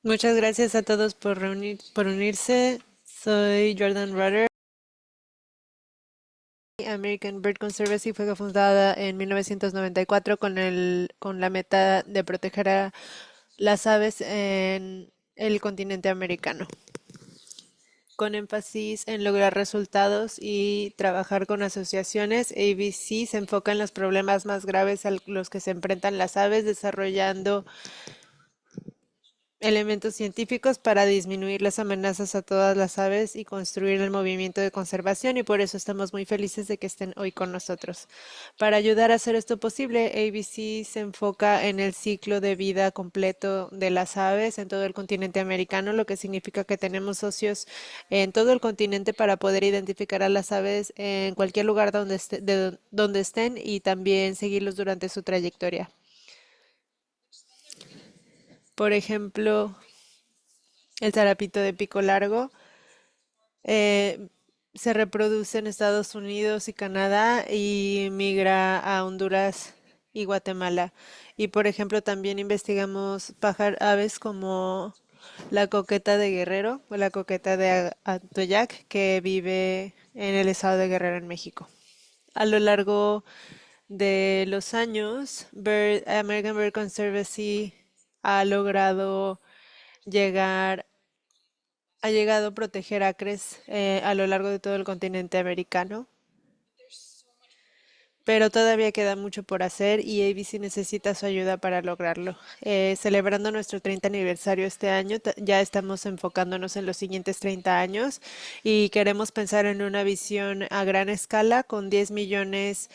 Muchas gracias a todos por unirse. Soy Jordan Rudder. American Bird Conservancy fue fundada en 1994 con la meta de proteger a las aves en el continente americano, con énfasis en lograr resultados y trabajar con asociaciones. ABC se enfoca en los problemas más graves a los que se enfrentan las aves, desarrollando elementos científicos para disminuir las amenazas a todas las aves y construir el movimiento de conservación, y por eso estamos muy felices de que estén hoy con nosotros. Para ayudar a hacer esto posible, ABC se enfoca en el ciclo de vida completo de las aves en todo el continente americano, lo que significa que tenemos socios en todo el continente para poder identificar a las aves en cualquier lugar donde estén y también seguirlos durante su trayectoria. Por ejemplo, el zarapito de pico largo eh, se reproduce en Estados Unidos y Canadá y migra a Honduras y Guatemala. Y por ejemplo, también investigamos aves como la coqueta de Guerrero o la coqueta de Atoyac, que vive en el estado de Guerrero en México. A lo largo de los años, American Bird Conservancy ha logrado llegar ha llegado a proteger acres a lo largo de todo el continente americano, pero todavía queda mucho por hacer y ABC necesita su ayuda para lograrlo. Celebrando nuestro 30 aniversario este año, ya estamos enfocándonos en los siguientes 30 años y queremos pensar en una visión a gran escala con 10 millones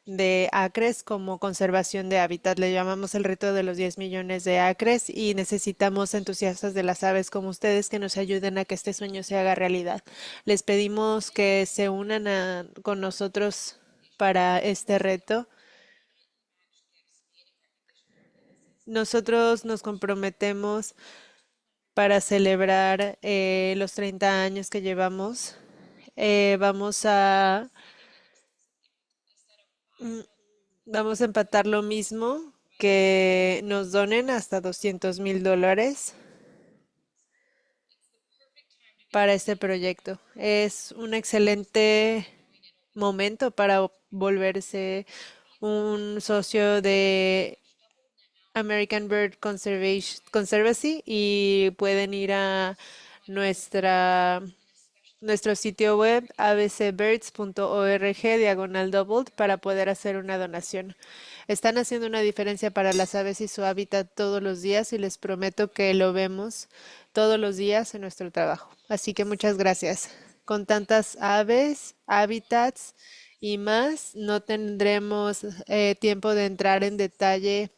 de acres como conservación de hábitat. Le llamamos el reto de los 10 millones de acres y necesitamos entusiastas de las aves como ustedes que nos ayuden a que este sueño se haga realidad. Les pedimos que se unan con nosotros para este reto. Nosotros nos comprometemos para celebrar los 30 años que llevamos. Vamos a mm, vamos a empatar lo mismo, que nos donen hasta $200,000 para este proyecto. Es un excelente momento para volverse un socio de Conservancy y pueden ir a nuestra nuestro sitio web abcbirds.org/doubled para poder hacer una donación. Están haciendo una diferencia para las aves y su hábitat todos los días y les prometo que lo vemos todos los días en nuestro trabajo. Así que muchas gracias. Con tantas aves, hábitats y más, no tendremos tiempo de entrar en detalle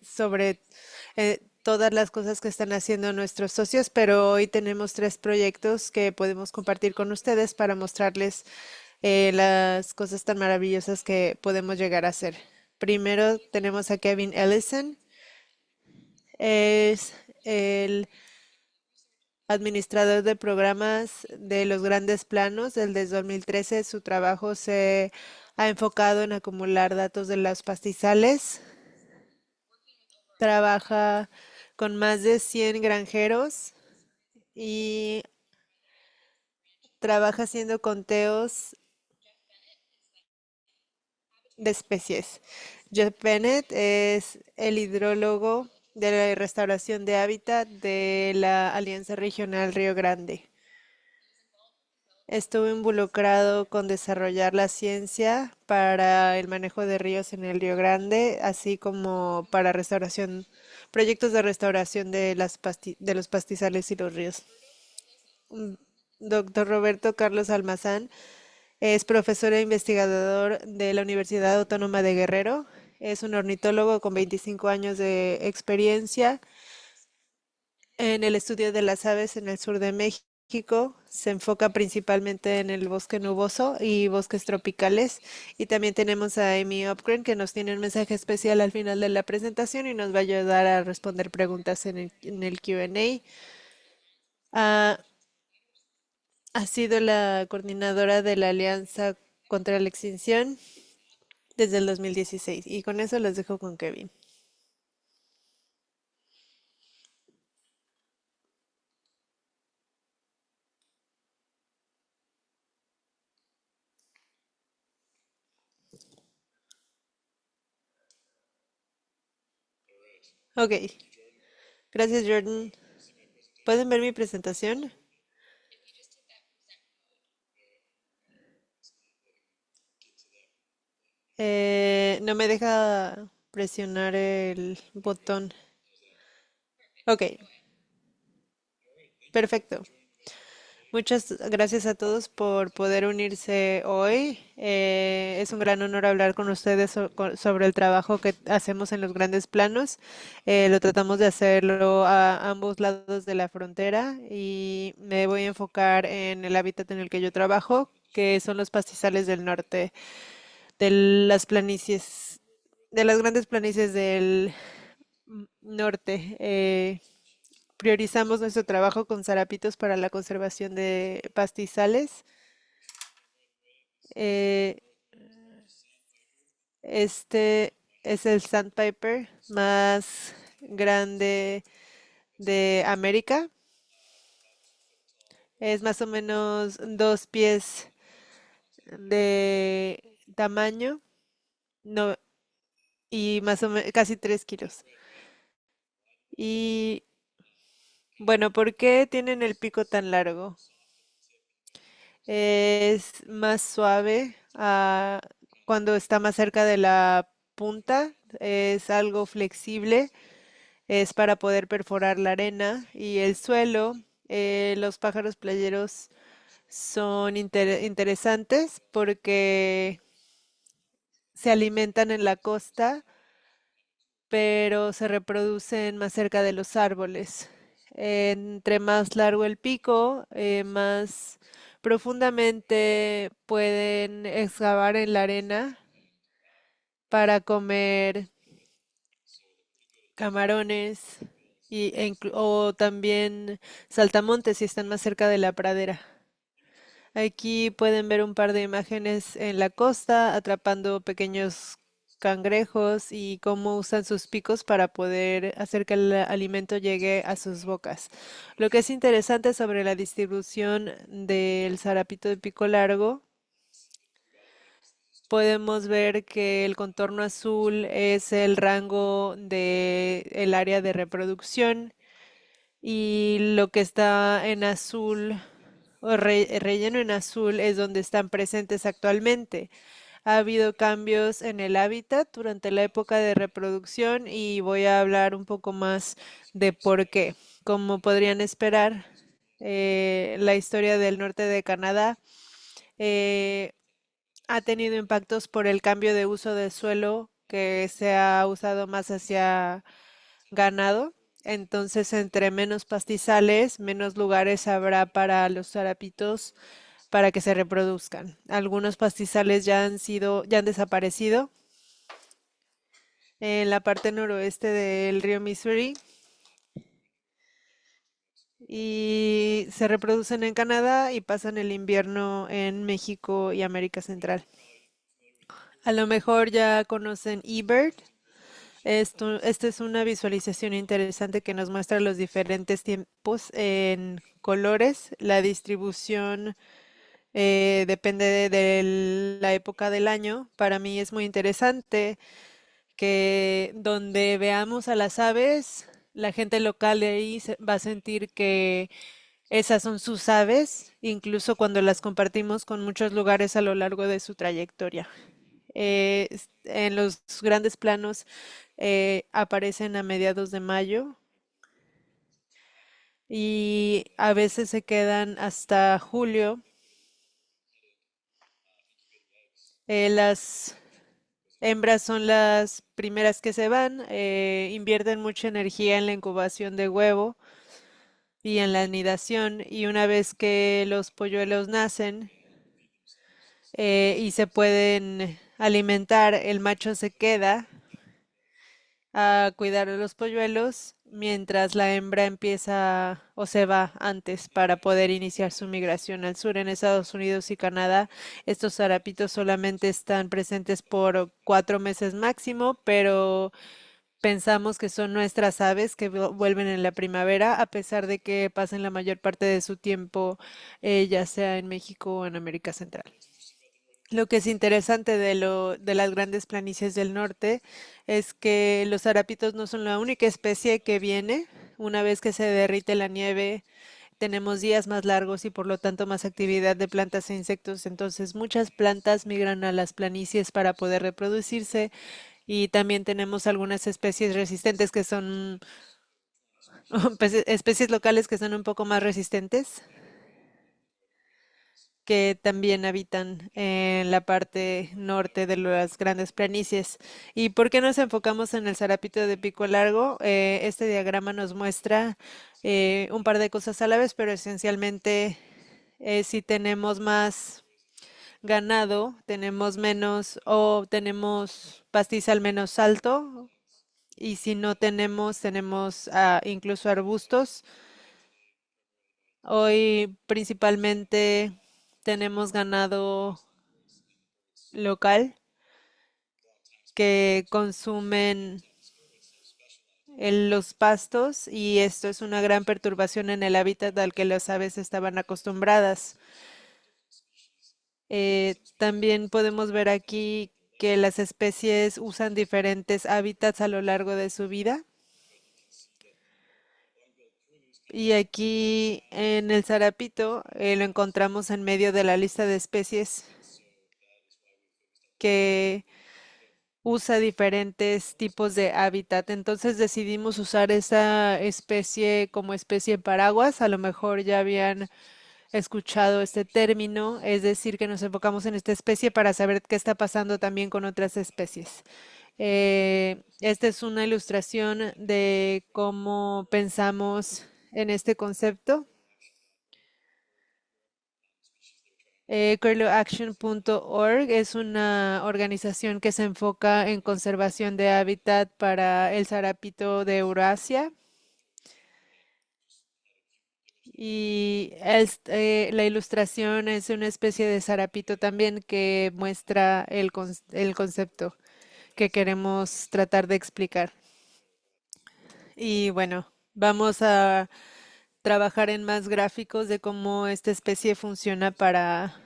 sobre todas las cosas que están haciendo nuestros socios, pero hoy tenemos 3 proyectos que podemos compartir con ustedes para mostrarles las cosas tan maravillosas que podemos llegar a hacer. Primero tenemos a Kevin Ellison, es el administrador de programas de los grandes planos. Desde 2013 su trabajo se ha enfocado en acumular datos de los pastizales. Trabaja con más de 100 granjeros y trabaja haciendo conteos de especies. Jeff Bennett es el hidrólogo de la restauración de hábitat de la Alianza Regional Río Grande. Estuvo involucrado con desarrollar la ciencia para el manejo de ríos en el Río Grande, así como para proyectos de restauración de los pastizales y los ríos. Doctor Roberto Carlos Almazán es profesor e investigador de la Universidad Autónoma de Guerrero. Es un ornitólogo con 25 años de experiencia en el estudio de las aves en el sur de México. Se enfoca principalmente en el bosque nuboso y bosques tropicales. Y también tenemos a Amy Upgren, que nos tiene un mensaje especial al final de la presentación y nos va a ayudar a responder preguntas en el Q&A. Ah, ha sido la coordinadora de la Alianza contra la Extinción desde el 2016. Y con eso los dejo con Kevin. Ok, gracias Jordan. ¿Pueden ver mi presentación? No me deja presionar el botón. Ok, perfecto. Muchas gracias a todos por poder unirse hoy. Es un gran honor hablar con ustedes sobre el trabajo que hacemos en los grandes planos. Lo tratamos de hacerlo a ambos lados de la frontera y me voy a enfocar en el hábitat en el que yo trabajo, que son los pastizales del norte, de las planicies, de las grandes planicies del norte. Priorizamos nuestro trabajo con zarapitos para la conservación de pastizales. Eh, este es el sandpiper más grande de América. Es más o menos 2 pies de tamaño, no, y más o menos casi 3 kilos. Y bueno, ¿por qué tienen el pico tan largo? Es más suave cuando está más cerca de la punta, es algo flexible, es para poder perforar la arena y el suelo. Los pájaros playeros son interesantes porque se alimentan en la costa, pero se reproducen más cerca de los árboles. Entre más largo el pico, más profundamente pueden excavar en la arena para comer camarones o también saltamontes si están más cerca de la pradera. Aquí pueden ver un par de imágenes en la costa atrapando pequeños cangrejos y cómo usan sus picos para poder hacer que el alimento llegue a sus bocas. Lo que es interesante sobre la distribución del zarapito de pico largo, podemos ver que el contorno azul es el rango del área de reproducción y lo que está en azul o relleno en azul es donde están presentes actualmente. Ha habido cambios en el hábitat durante la época de reproducción y voy a hablar un poco más de por qué. Como podrían esperar, la historia del norte de Canadá eh, ha tenido impactos por el cambio de uso del suelo que se ha usado más hacia ganado. Entonces, entre menos pastizales, menos lugares habrá para los zarapitos para que se reproduzcan. Algunos pastizales ya han desaparecido en la parte noroeste del río Missouri y se reproducen en Canadá y pasan el invierno en México y América Central. A lo mejor ya conocen eBird. Esta es una visualización interesante que nos muestra los diferentes tiempos en colores. La distribución depende de la época del año. Para mí es muy interesante que donde veamos a las aves, la gente local de ahí va a sentir que esas son sus aves, incluso cuando las compartimos con muchos lugares a lo largo de su trayectoria. En los grandes planos aparecen a mediados de mayo y a veces se quedan hasta julio. Las hembras son las primeras que se van, invierten mucha energía en la incubación de huevo y en la anidación y una vez que los polluelos nacen y se pueden alimentar, el macho se queda a cuidar a los polluelos mientras la hembra empieza o se va antes para poder iniciar su migración al sur. En Estados Unidos y Canadá, estos zarapitos solamente están presentes por 4 meses máximo, pero pensamos que son nuestras aves que vuelven en la primavera, a pesar de que pasen la mayor parte de su tiempo, ya sea en México o en América Central. Lo que es interesante de las grandes planicies del norte es que los arápitos no son la única especie que viene. Una vez que se derrite la nieve, tenemos días más largos y por lo tanto más actividad de plantas e insectos. Entonces muchas plantas migran a las planicies para poder reproducirse y también tenemos algunas especies resistentes que son especies locales que son un poco más resistentes, que también habitan en la parte norte de las grandes planicies. ¿Y por qué nos enfocamos en el zarapito de pico largo? Este diagrama nos muestra un par de cosas a la vez, pero esencialmente si tenemos más ganado, tenemos menos o tenemos pastizal menos alto. Y si no tenemos, tenemos incluso arbustos. Hoy principalmente tenemos ganado local que consumen los pastos y esto es una gran perturbación en el hábitat al que las aves estaban acostumbradas. También podemos ver aquí que las especies usan diferentes hábitats a lo largo de su vida. Y aquí en el zarapito lo encontramos en medio de la lista de especies que usa diferentes tipos de hábitat. Entonces decidimos usar esa especie como especie paraguas. A lo mejor ya habían escuchado este término, es decir, que nos enfocamos en esta especie para saber qué está pasando también con otras especies. Esta es una ilustración de cómo pensamos en este concepto. CurloAction.org es una organización que se enfoca en conservación de hábitat para el zarapito de Eurasia. Y la ilustración es una especie de zarapito también que muestra el concepto que queremos tratar de explicar. Y bueno, vamos a trabajar en más gráficos de cómo esta especie funciona para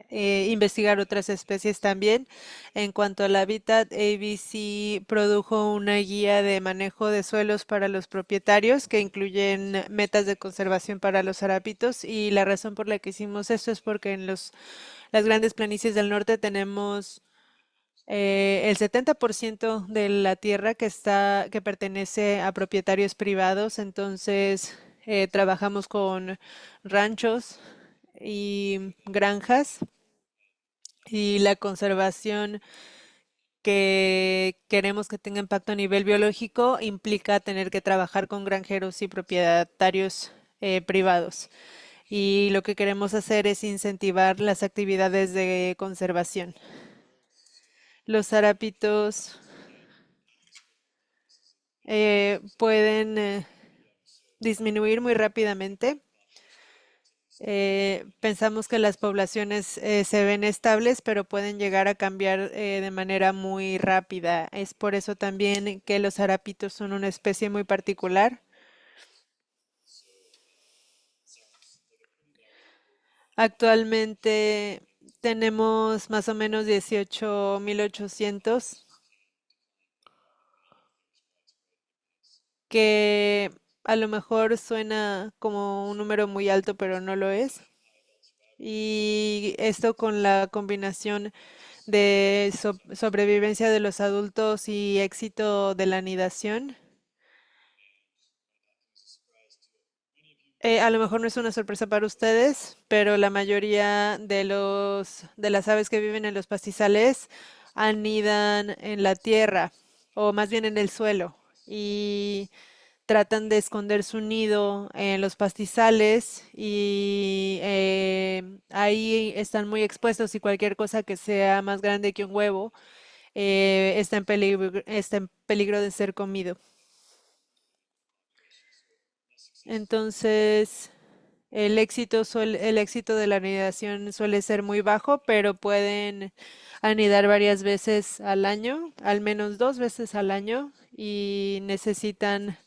investigar otras especies también. En cuanto al hábitat, ABC produjo una guía de manejo de suelos para los propietarios que incluyen metas de conservación para los arápitos y la razón por la que hicimos esto es porque en las grandes planicies del norte tenemos el 70% de la tierra que pertenece a propietarios privados, entonces trabajamos con ranchos y granjas y la conservación que queremos que tenga impacto a nivel biológico implica tener que trabajar con granjeros y propietarios privados. Y lo que queremos hacer es incentivar las actividades de conservación. Los arápitos pueden disminuir muy rápidamente. Pensamos que las poblaciones se ven estables, pero pueden llegar a cambiar de manera muy rápida. Es por eso también que los arápitos son una especie muy particular. Actualmente tenemos más o menos 18.800 que a lo mejor suena como un número muy alto, pero no lo es. Y esto con la combinación de sobrevivencia de los adultos y éxito de la anidación. A lo mejor no es una sorpresa para ustedes, pero la mayoría de las aves que viven en los pastizales anidan en la tierra o más bien en el suelo y tratan de esconder su nido en los pastizales y ahí están muy expuestos y cualquier cosa que sea más grande que un huevo está en peligro de ser comido. Entonces, el éxito de la anidación suele ser muy bajo, pero pueden anidar varias veces al año, al menos 2 veces al año, y necesitan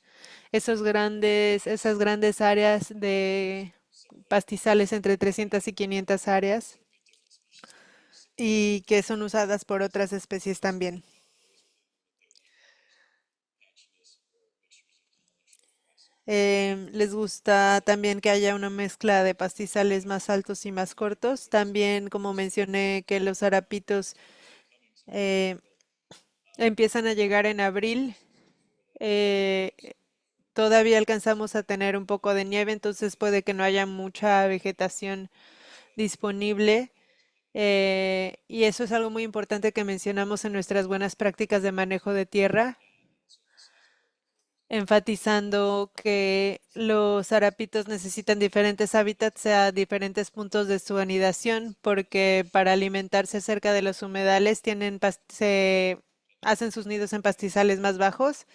esas grandes áreas de pastizales entre 300 y 500 áreas. y que son usadas por otras especies también. Les gusta también que haya una mezcla de pastizales más altos y más cortos. También, como mencioné, que los arapitos eh, empiezan a llegar en abril. eh, Todavía alcanzamos a tener un poco de nieve, entonces puede que no haya mucha vegetación disponible. Y eso es algo muy importante que mencionamos en nuestras buenas prácticas de manejo de tierra, enfatizando que los arapitos necesitan diferentes hábitats a diferentes puntos de su anidación, porque para alimentarse cerca de los humedales se hacen sus nidos en pastizales más bajos,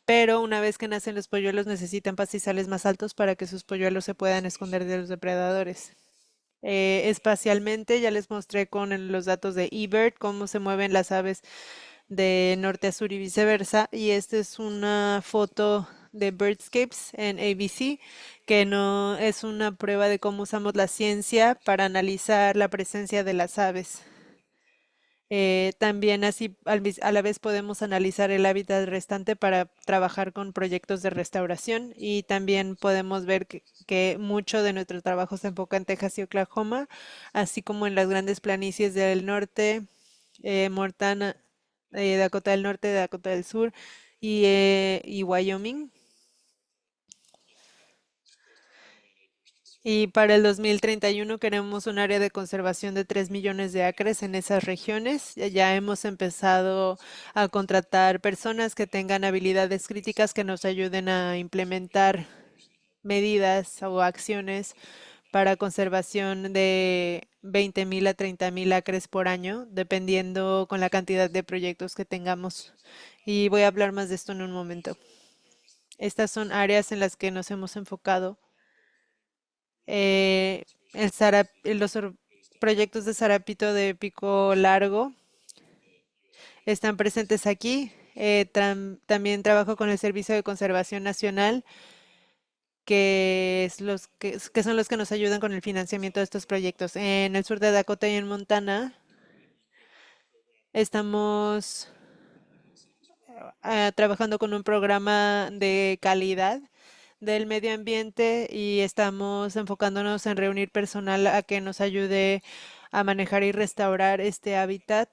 pero una vez que nacen los polluelos necesitan pastizales más altos para que sus polluelos se puedan esconder de los depredadores. Espacialmente, ya les mostré con los datos de eBird cómo se mueven las aves de norte a sur y viceversa. Y esta es una foto de Birdscapes en ABC, que no es una prueba de cómo usamos la ciencia para analizar la presencia de las aves. También así a la vez podemos analizar el hábitat restante para trabajar con proyectos de restauración y también podemos ver que mucho de nuestro trabajo se enfoca en Texas y Oklahoma, así como en las grandes planicies del norte, Montana, Dakota del Norte, Dakota del Sur y Wyoming. Y para el 2031 queremos un área de conservación de 3 millones de acres en esas regiones. Ya hemos empezado a contratar personas que tengan habilidades críticas que nos ayuden a implementar medidas o acciones para conservación de 20,000 a 30,000 acres por año, dependiendo con la cantidad de proyectos que tengamos. Y voy a hablar más de esto en un momento. Estas son áreas en las que nos hemos enfocado. eh, proyectos de Sarapito de pico largo están presentes aquí. También trabajo con el Servicio de Conservación Nacional, que son los que nos ayudan con el financiamiento de estos proyectos. En el sur de Dakota y en Montana estamos trabajando con un programa de calidad del medio ambiente y estamos enfocándonos en reunir personal a que nos ayude a manejar y restaurar este hábitat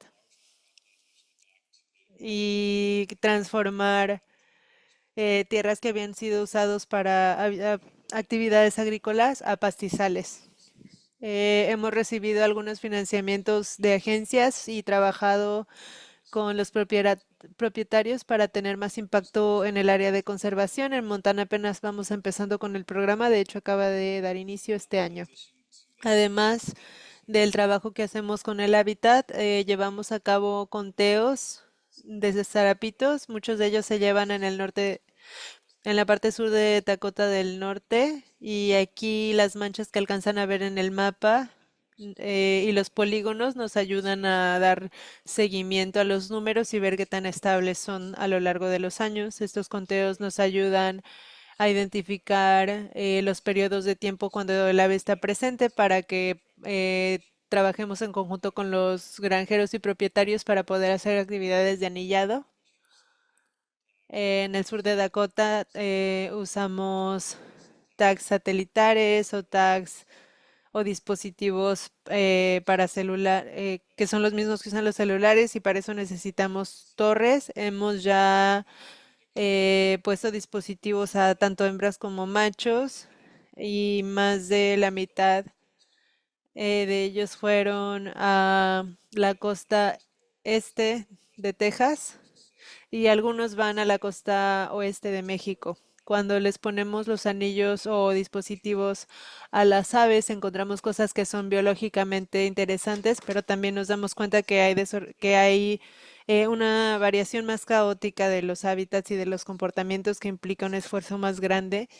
y transformar tierras que habían sido usados para actividades agrícolas a pastizales. Hemos recibido algunos financiamientos de agencias y trabajado con los propietarios para tener más impacto en el área de conservación. En Montana apenas vamos empezando con el programa, de hecho acaba de dar inicio este año. Además del trabajo que hacemos con el hábitat, llevamos a cabo conteos desde zarapitos, muchos de ellos se llevan en el norte, en la parte sur de Dakota del Norte, y aquí las manchas que alcanzan a ver en el mapa y los polígonos nos ayudan a dar seguimiento a los números y ver qué tan estables son a lo largo de los años. Estos conteos nos ayudan a identificar los periodos de tiempo cuando el ave está presente para que trabajemos en conjunto con los granjeros y propietarios para poder hacer actividades de anillado. En el sur de Dakota usamos tags satelitares o tags o dispositivos para celular, que son los mismos que usan los celulares y para eso necesitamos torres. Hemos ya puesto dispositivos a tanto hembras como machos y más de la mitad de ellos fueron a la costa este de Texas y algunos van a la costa oeste de México. Cuando les ponemos los anillos o dispositivos a las aves, encontramos cosas que son biológicamente interesantes, pero también nos damos cuenta que hay una variación más caótica de los hábitats y de los comportamientos que implica un esfuerzo más grande,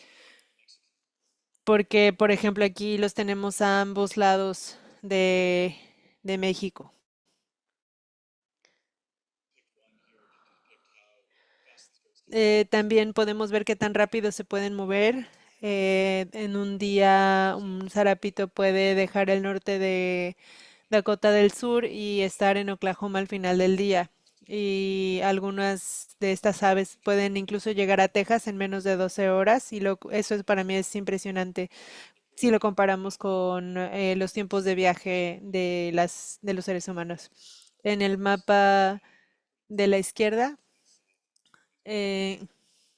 porque, por ejemplo, aquí los tenemos a ambos lados de México. También podemos ver qué tan rápido se pueden mover. En un día, un zarapito puede dejar el norte Dakota del Sur y estar en Oklahoma al final del día. Y algunas de estas aves pueden incluso llegar a Texas en menos de 12 horas y eso para mí es impresionante si lo comparamos con los tiempos de viaje de los seres humanos. En el mapa de la izquierda eh,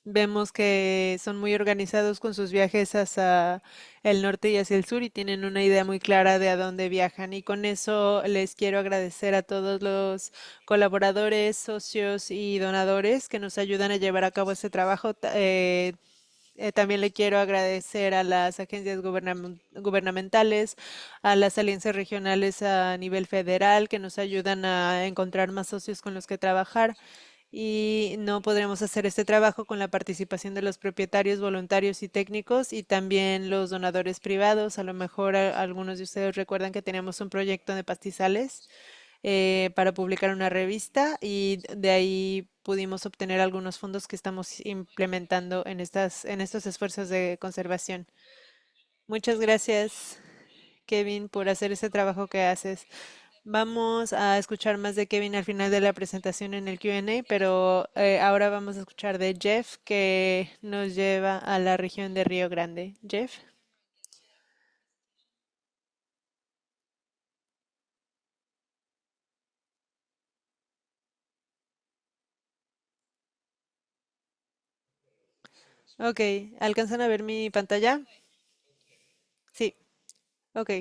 vemos que son muy organizados con sus viajes hacia el norte y hacia el sur y tienen una idea muy clara de a dónde viajan. Y con eso les quiero agradecer a todos los colaboradores, socios y donadores que nos ayudan a llevar a cabo este trabajo. También le quiero agradecer a las agencias gubernamentales, a las alianzas regionales a nivel federal que nos ayudan a encontrar más socios con los que trabajar. Y no podremos hacer este trabajo con la participación de los propietarios, voluntarios y técnicos y también los donadores privados. A lo mejor algunos de ustedes recuerdan que teníamos un proyecto de pastizales para publicar una revista y de ahí pudimos obtener algunos fondos que estamos implementando en estos esfuerzos de conservación. Muchas gracias, Kevin, por hacer ese trabajo que haces. Vamos a escuchar más de Kevin al final de la presentación en el Q&A, pero ahora vamos a escuchar de Jeff que nos lleva a la región de Río Grande. Jeff. Ok, ¿alcanzan a ver mi pantalla? Sí, ok.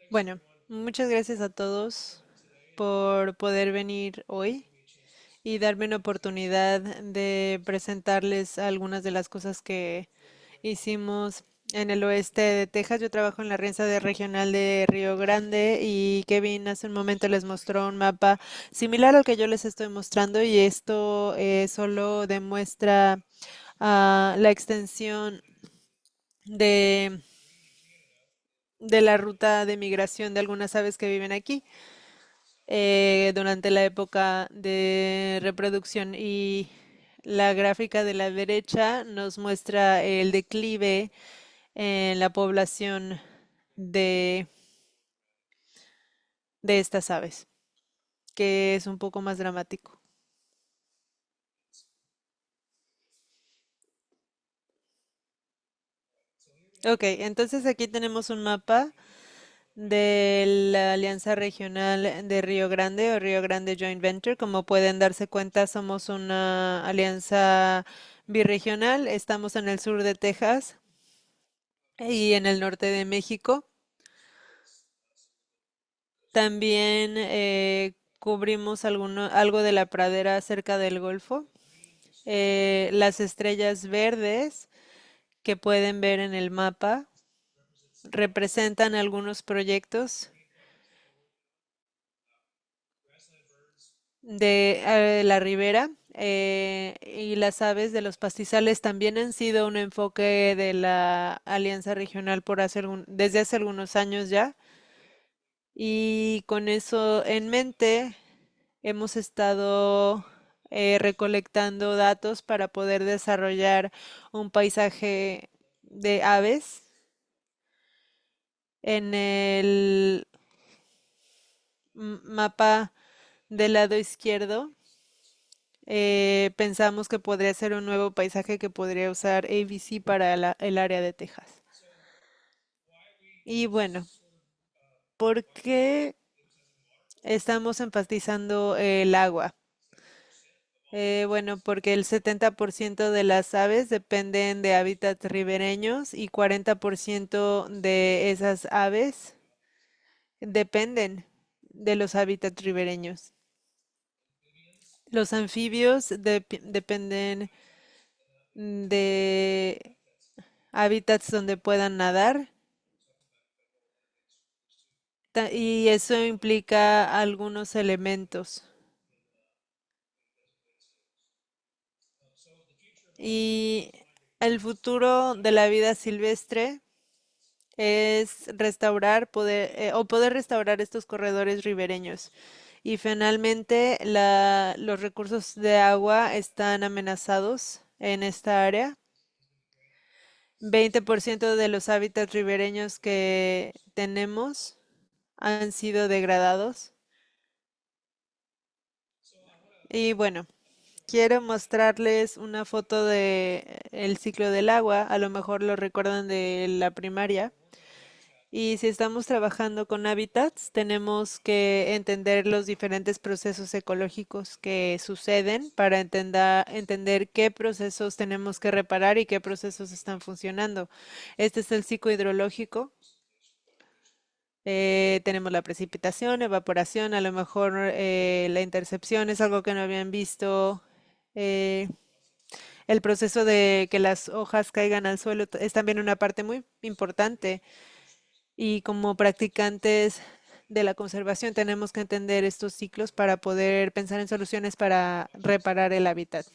Bueno, muchas gracias a todos por poder venir hoy y darme una oportunidad de presentarles algunas de las cosas que hicimos en el oeste de Texas. Yo trabajo en la Alianza de Regional de Río Grande y Kevin hace un momento les mostró un mapa similar al que yo les estoy mostrando y esto solo demuestra la extensión de, de la ruta de migración de algunas aves que viven aquí durante la época de reproducción y la gráfica de la derecha nos muestra el declive en la población de, de estas aves, que es un poco más dramático. Ok, entonces aquí tenemos un mapa de la Alianza Regional de Río Grande o Río Grande Joint Venture. Como pueden darse cuenta, somos una alianza birregional. Estamos en el sur de Texas y en el norte de México. También cubrimos algo de la pradera cerca del Golfo. Las estrellas verdes que pueden ver en el mapa representan algunos proyectos de la ribera y las aves de los pastizales también han sido un enfoque de la Alianza Regional desde hace algunos años ya. Y con eso en mente hemos estado recolectando datos para poder desarrollar un paisaje de aves. En el mapa del lado izquierdo pensamos que podría ser un nuevo paisaje que podría usar ABC para el área de Texas. Y bueno, ¿por qué estamos enfatizando el agua? Bueno, porque el 70% de las aves dependen de hábitats ribereños y 40% de esas aves dependen de los hábitats ribereños. Los anfibios dependen de hábitats donde puedan nadar y eso implica algunos elementos. Y el futuro de la vida silvestre es poder restaurar estos corredores ribereños. Y finalmente, los recursos de agua están amenazados en esta área. 20% de los hábitats ribereños que tenemos han sido degradados. Y bueno, quiero mostrarles una foto de el ciclo del agua. A lo mejor lo recuerdan de la primaria. Y si estamos trabajando con hábitats, tenemos que entender los diferentes procesos ecológicos que suceden para entender qué procesos tenemos que reparar y qué procesos están funcionando. Este es el ciclo hidrológico. Tenemos la precipitación, evaporación, a lo mejor la intercepción es algo que no habían visto. eh, el proceso de que las hojas caigan al suelo es también una parte muy importante. Y como practicantes de la conservación tenemos que entender estos ciclos para poder pensar en soluciones para reparar el hábitat.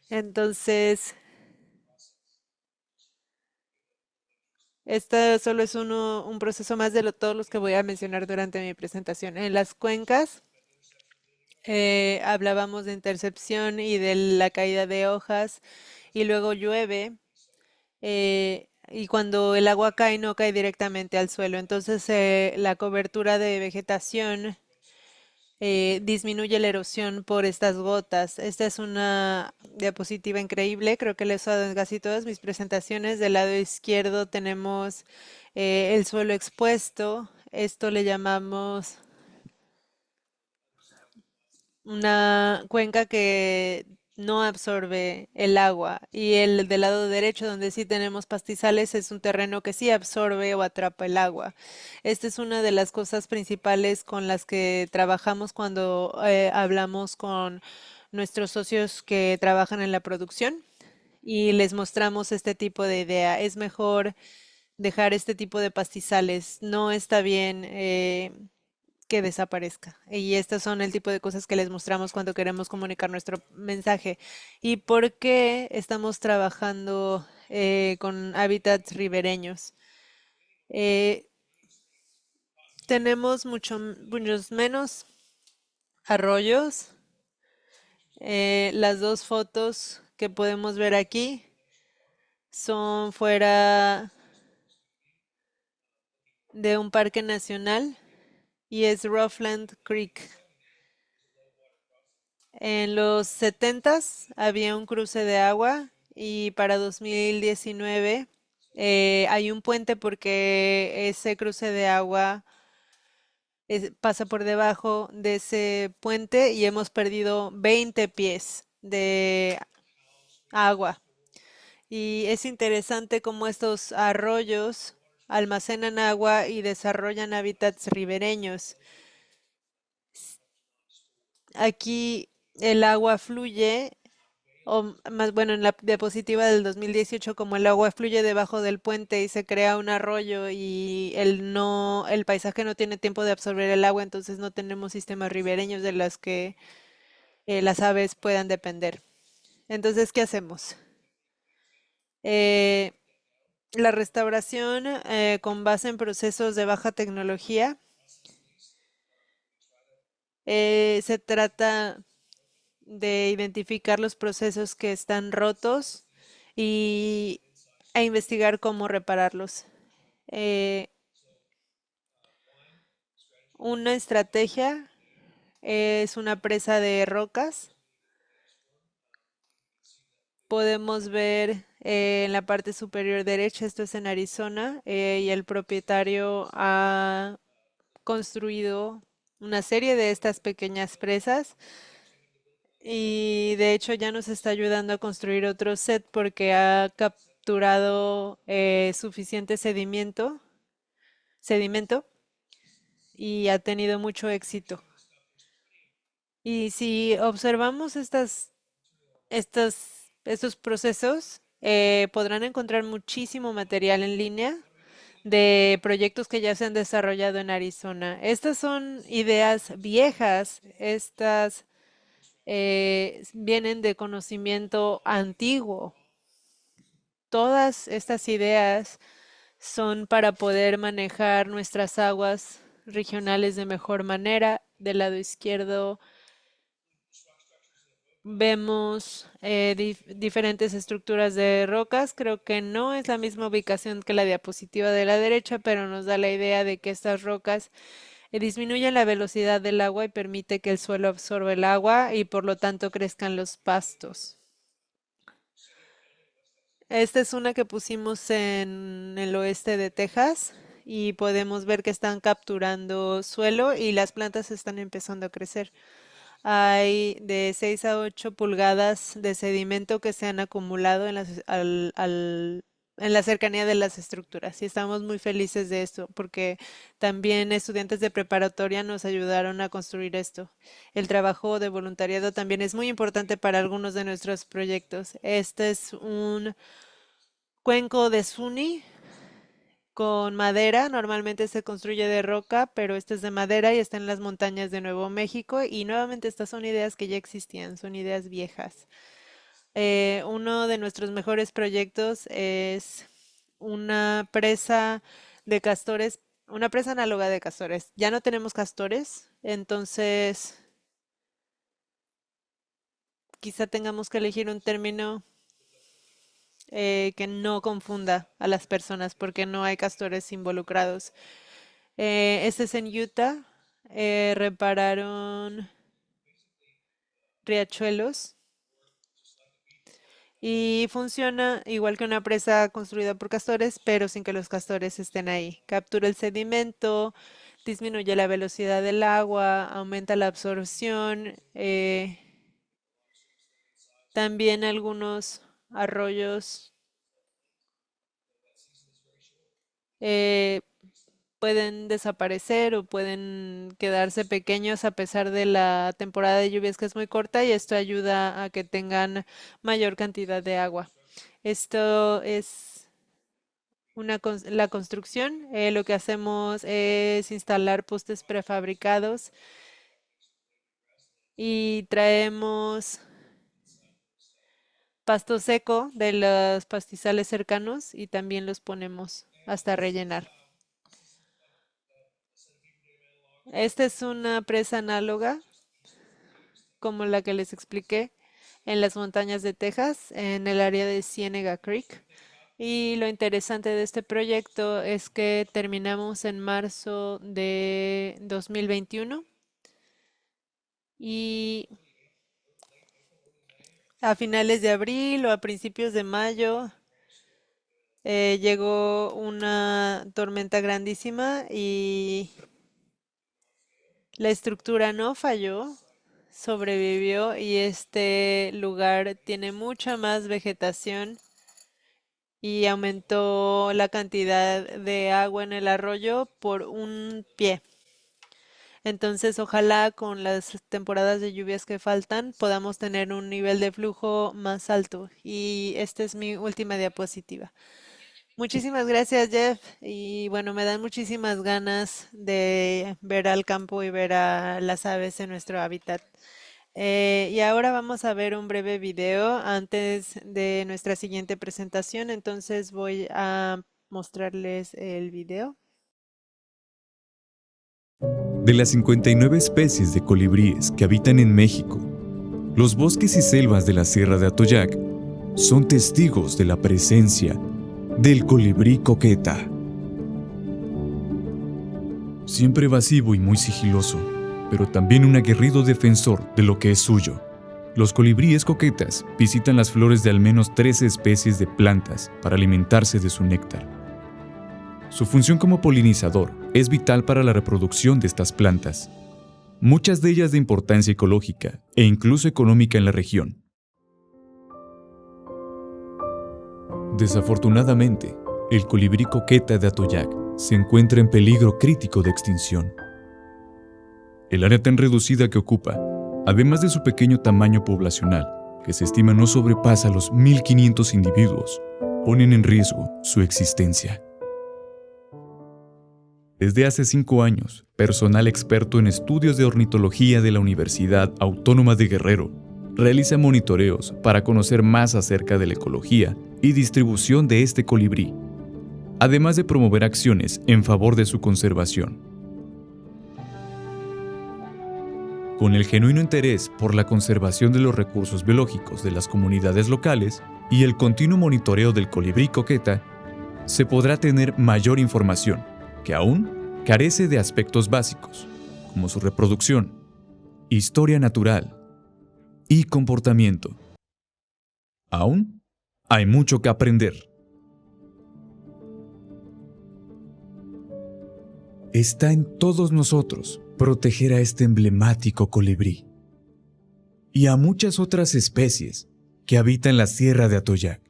Entonces, este solo es un proceso más de todos los que voy a mencionar durante mi presentación. En las cuencas hablábamos de intercepción y de la caída de hojas y luego llueve. Y cuando el agua cae, no cae directamente al suelo. Entonces, la cobertura de vegetación disminuye la erosión por estas gotas. Esta es una diapositiva increíble, creo que la he usado en casi todas mis presentaciones. Del lado izquierdo tenemos el suelo expuesto. Esto le llamamos una cuenca que no absorbe el agua y el del lado derecho donde sí tenemos pastizales es un terreno que sí absorbe o atrapa el agua. Esta es una de las cosas principales con las que trabajamos cuando hablamos con nuestros socios que trabajan en la producción y les mostramos este tipo de idea. Es mejor dejar este tipo de pastizales. No está bien. Que desaparezca. Y estas son el tipo de cosas que les mostramos cuando queremos comunicar nuestro mensaje. ¿Y por qué estamos trabajando con hábitats ribereños? Eh, tenemos muchos menos arroyos. Las dos fotos que podemos ver aquí son fuera de un parque nacional y es Roughland Creek. En los 70 había un cruce de agua y para 2019 hay un puente porque ese cruce de agua pasa por debajo de ese puente y hemos perdido 20 pies de agua. Y es interesante cómo estos arroyos almacenan agua y desarrollan hábitats ribereños. Aquí el agua fluye o más bueno, en la diapositiva del 2018, como el agua fluye debajo del puente y se crea un arroyo y el paisaje no tiene tiempo de absorber el agua, entonces no tenemos sistemas ribereños de los que las aves puedan depender. Entonces, ¿qué hacemos? Eh, la restauración con base en procesos de baja tecnología se trata de identificar los procesos que están rotos y, e investigar cómo repararlos. Eh, una estrategia es una presa de rocas. Podemos ver en la parte superior derecha, esto es en Arizona, y el propietario ha construido una serie de estas pequeñas presas y de hecho ya nos está ayudando a construir otro set porque ha capturado suficiente sedimento y ha tenido mucho éxito. Y si observamos estos procesos, podrán encontrar muchísimo material en línea de proyectos que ya se han desarrollado en Arizona. Estas son ideas viejas, estas vienen de conocimiento antiguo. Todas estas ideas son para poder manejar nuestras aguas regionales de mejor manera. Del lado izquierdo vemos diferentes estructuras de rocas. Creo que no es la misma ubicación que la diapositiva de la derecha, pero nos da la idea de que estas rocas disminuyen la velocidad del agua y permite que el suelo absorba el agua y por lo tanto crezcan los pastos. Esta es una que pusimos en el oeste de Texas y podemos ver que están capturando suelo y las plantas están empezando a crecer. Hay de 6 a 8 pulgadas de sedimento que se han acumulado en la cercanía de las estructuras y estamos muy felices de esto porque también estudiantes de preparatoria nos ayudaron a construir esto. El trabajo de voluntariado también es muy importante para algunos de nuestros proyectos. Este es un cuenco de Suni con madera, normalmente se construye de roca, pero este es de madera y está en las montañas de Nuevo México. Y nuevamente estas son ideas que ya existían, son ideas viejas. Uno de nuestros mejores proyectos es una presa de castores, una presa análoga de castores. Ya no tenemos castores, entonces quizá tengamos que elegir un término que no confunda a las personas porque no hay castores involucrados. Este es en Utah. Repararon riachuelos y funciona igual que una presa construida por castores, pero sin que los castores estén ahí. Captura el sedimento, disminuye la velocidad del agua, aumenta la absorción. También algunos arroyos eh, pueden desaparecer o pueden quedarse pequeños a pesar de la temporada de lluvias que es muy corta y esto ayuda a que tengan mayor cantidad de agua. Esto es la construcción. Lo que hacemos es instalar postes prefabricados y traemos pasto seco de los pastizales cercanos y también los ponemos hasta rellenar. Esta es una presa análoga como la que les expliqué en las montañas de Texas, en el área de Cienega Creek. Y lo interesante de este proyecto es que terminamos en marzo de 2021 y a finales de abril o a principios de mayo llegó una tormenta grandísima y la estructura no falló, sobrevivió y este lugar tiene mucha más vegetación y aumentó la cantidad de agua en el arroyo por un pie. Entonces, ojalá con las temporadas de lluvias que faltan podamos tener un nivel de flujo más alto. Y esta es mi última diapositiva. Muchísimas gracias, Jeff. Y bueno, me dan muchísimas ganas de ver al campo y ver a las aves en nuestro hábitat. Y ahora vamos a ver un breve video antes de nuestra siguiente presentación. Entonces voy a mostrarles el video. De las 59 especies de colibríes que habitan en México, los bosques y selvas de la Sierra de Atoyac son testigos de la presencia del colibrí coqueta. Siempre evasivo y muy sigiloso, pero también un aguerrido defensor de lo que es suyo. Los colibríes coquetas visitan las flores de al menos 13 especies de plantas para alimentarse de su néctar. Su función como polinizador es vital para la reproducción de estas plantas, muchas de ellas de importancia ecológica e incluso económica en la región. Desafortunadamente, el colibrí coqueta de Atoyac se encuentra en peligro crítico de extinción. El área tan reducida que ocupa, además de su pequeño tamaño poblacional, que se estima no sobrepasa los 1.500 individuos, ponen en riesgo su existencia. Desde hace 5 años, personal experto en estudios de ornitología de la Universidad Autónoma de Guerrero realiza monitoreos para conocer más acerca de la ecología y distribución de este colibrí, además de promover acciones en favor de su conservación. Con el genuino interés por la conservación de los recursos biológicos de las comunidades locales y el continuo monitoreo del colibrí coqueta, se podrá tener mayor información, que aún carece de aspectos básicos, como su reproducción, historia natural y comportamiento. Aún hay mucho que aprender. Está en todos nosotros proteger a este emblemático colibrí y a muchas otras especies que habitan la Sierra de Atoyac.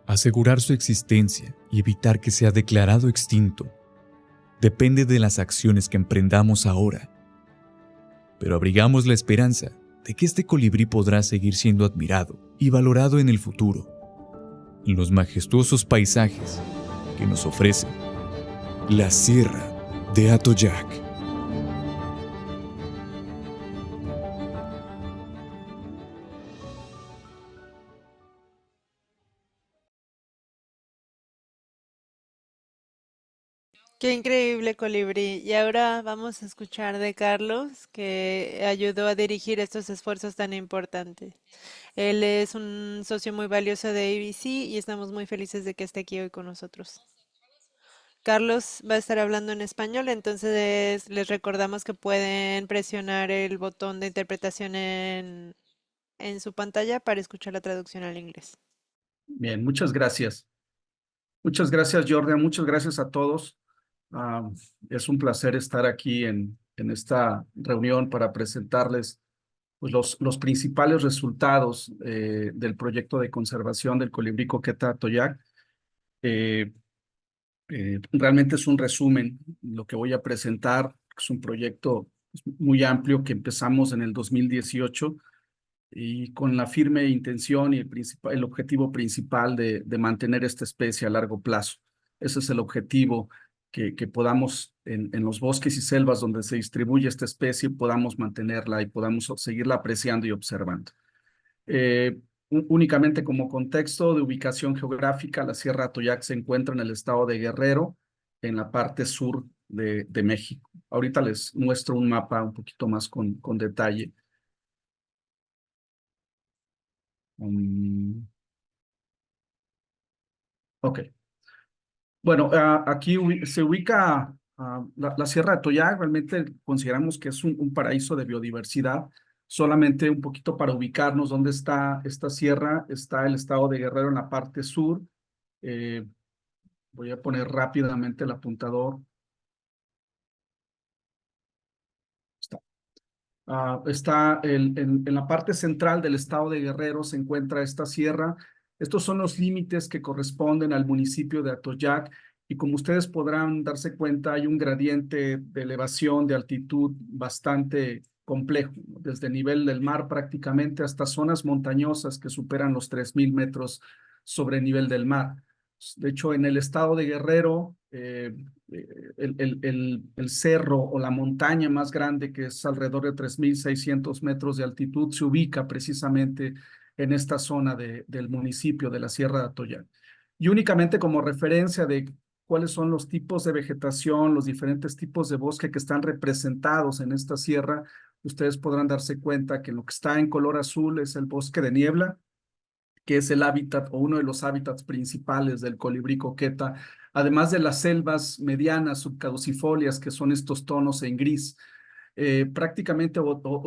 Asegurar su existencia y evitar que sea declarado extinto depende de las acciones que emprendamos ahora. Pero abrigamos la esperanza de que este colibrí podrá seguir siendo admirado y valorado en el futuro, en los majestuosos paisajes que nos ofrece la Sierra de Atoyac. Qué increíble, Colibrí. Y ahora vamos a escuchar de Carlos, que ayudó a dirigir estos esfuerzos tan importantes. Él es un socio muy valioso de ABC y estamos muy felices de que esté aquí hoy con nosotros. Carlos va a estar hablando en español, entonces les recordamos que pueden presionar el botón de interpretación en su pantalla para escuchar la traducción al inglés. Bien, muchas gracias. Muchas gracias, Jordan. Muchas gracias a todos. Es un placer estar aquí en esta reunión para presentarles pues, los principales resultados del proyecto de conservación del colibrí coqueta Atoyac. Realmente es un resumen. Lo que voy a presentar es un proyecto muy amplio que empezamos en el 2018 y con la firme intención y el objetivo principal de mantener esta especie a largo plazo. Ese es el objetivo, que podamos en los bosques y selvas donde se distribuye esta especie, podamos mantenerla y podamos seguirla apreciando y observando. Únicamente como contexto de ubicación geográfica, la Sierra Atoyac se encuentra en el estado de Guerrero, en la parte sur de México. Ahorita les muestro un mapa un poquito más con detalle. Ok. Bueno, aquí se ubica la Sierra de Atoyac. Realmente consideramos que es un paraíso de biodiversidad. Solamente un poquito para ubicarnos dónde está esta sierra. Está el estado de Guerrero en la parte sur. Eh, Voy a poner rápidamente el apuntador. Está en la parte central del estado de Guerrero se encuentra esta sierra. Estos son los límites que corresponden al municipio de Atoyac y como ustedes podrán darse cuenta hay un gradiente de elevación, de altitud bastante complejo, ¿no? Desde el nivel del mar prácticamente hasta zonas montañosas que superan los 3,000 metros sobre el nivel del mar. De hecho, en el estado de Guerrero, el cerro o la montaña más grande, que es alrededor de 3,600 metros de altitud, se ubica precisamente en esta zona del municipio de la Sierra de Atoyac. Y únicamente como referencia de cuáles son los tipos de vegetación, los diferentes tipos de bosque que están representados en esta sierra, ustedes podrán darse cuenta que lo que está en color azul es el bosque de niebla, que es el hábitat o uno de los hábitats principales del colibrí coqueta, además de las selvas medianas subcaducifolias, que son estos tonos en gris. Prácticamente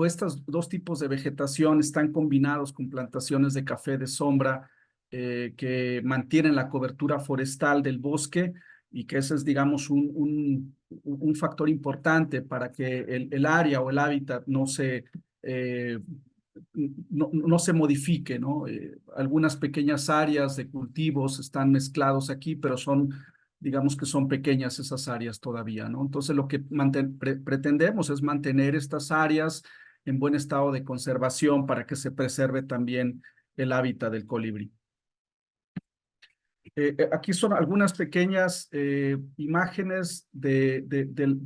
estos dos tipos de vegetación están combinados con plantaciones de café de sombra que mantienen la cobertura forestal del bosque y que ese es, digamos, un factor importante para que el área o el hábitat no se modifique, ¿no? Algunas pequeñas áreas de cultivos están mezclados aquí, pero digamos que son pequeñas esas áreas todavía, ¿no? Entonces lo que pretendemos es mantener estas áreas en buen estado de conservación para que se preserve también el hábitat del colibrí. Aquí son algunas pequeñas imágenes de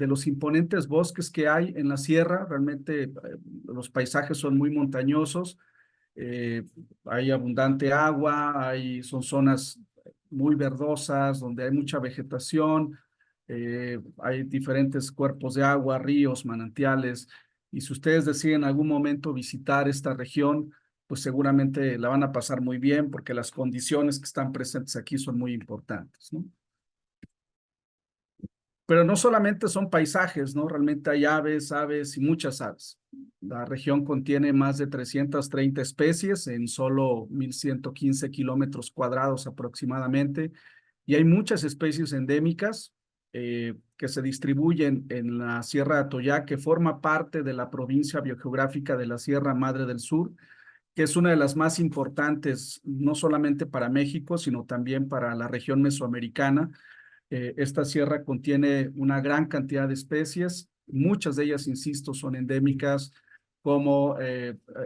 los imponentes bosques que hay en la sierra. Realmente los paisajes son muy montañosos, hay abundante agua, son zonas muy verdosas donde hay mucha vegetación. hay diferentes cuerpos de agua, ríos, manantiales, y si ustedes deciden en algún momento visitar esta región, pues seguramente la van a pasar muy bien porque las condiciones que están presentes aquí son muy importantes, ¿no? Pero no solamente son paisajes, ¿no? Realmente hay aves y muchas aves. La región contiene más de 330 especies en solo 1,115 kilómetros cuadrados aproximadamente, y hay muchas especies endémicas que se distribuyen en la Sierra de Atoyac, que forma parte de la provincia biogeográfica de la Sierra Madre del Sur, que es una de las más importantes, no solamente para México, sino también para la región mesoamericana. Esta sierra contiene una gran cantidad de especies, muchas de ellas, insisto, son endémicas, como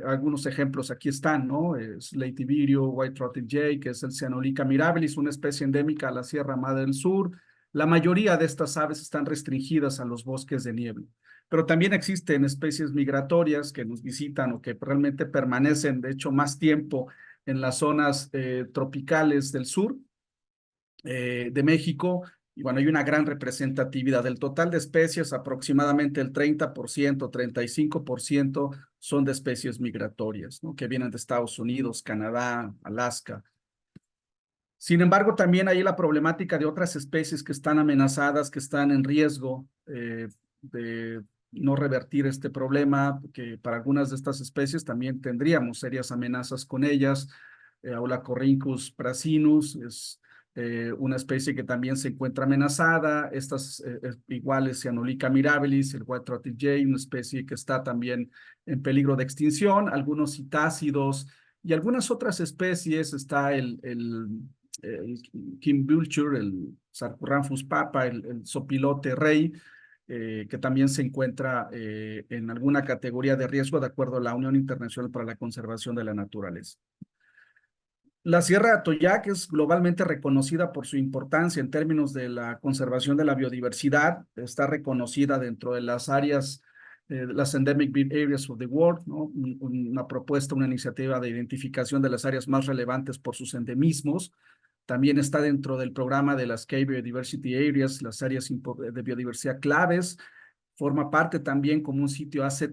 algunos ejemplos aquí están, ¿no? Slaty Vireo, White-throated Jay, que es el Cyanolica mirabilis, una especie endémica a la Sierra Madre del Sur. La mayoría de estas aves están restringidas a los bosques de niebla, pero también existen especies migratorias que nos visitan o que realmente permanecen, de hecho, más tiempo en las zonas tropicales del sur de México. Y bueno, hay una gran representatividad. Del total de especies, aproximadamente el 30%, 35% son de especies migratorias, ¿no? Que vienen de Estados Unidos, Canadá, Alaska. Sin embargo, también hay la problemática de otras especies que están amenazadas, que están en riesgo de no revertir este problema, que para algunas de estas especies también tendríamos serias amenazas con ellas. Aulacorhynchus prasinus es una especie que también se encuentra amenazada. Estas iguales, Cyanolica mirabilis, el White-throated Jay, una especie que está también en peligro de extinción. Algunos citácidos y algunas otras especies, está el King Vulture, el Sarcoramphus papa, el sopilote rey, que también se encuentra en alguna categoría de riesgo de acuerdo a la Unión Internacional para la Conservación de la Naturaleza. La Sierra de Atoyac es globalmente reconocida por su importancia en términos de la conservación de la biodiversidad. Está reconocida dentro de las áreas, las Endemic Bird Areas of the World, ¿no? Una propuesta, una iniciativa de identificación de las áreas más relevantes por sus endemismos. También está dentro del programa de las Key Biodiversity Areas, las áreas de biodiversidad claves. Forma parte también como un sitio AZE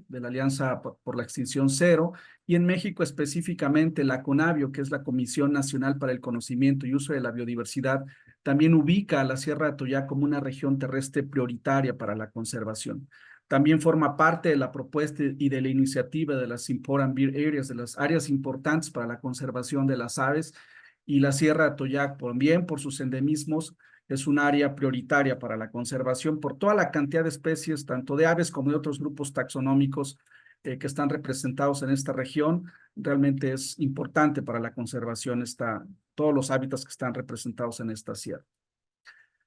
de la Alianza por la Extinción Cero, y en México específicamente la CONABIO, que es la Comisión Nacional para el Conocimiento y Uso de la Biodiversidad, también ubica a la Sierra de Atoyac como una región terrestre prioritaria para la conservación. También forma parte de la propuesta y de la iniciativa de las Important Bird Areas, de las áreas importantes para la conservación de las aves, y la Sierra de Atoyac, también por sus endemismos, es un área prioritaria para la conservación por toda la cantidad de especies, tanto de aves como de otros grupos taxonómicos que están representados en esta región. Realmente es importante para la conservación todos los hábitats que están representados en esta sierra.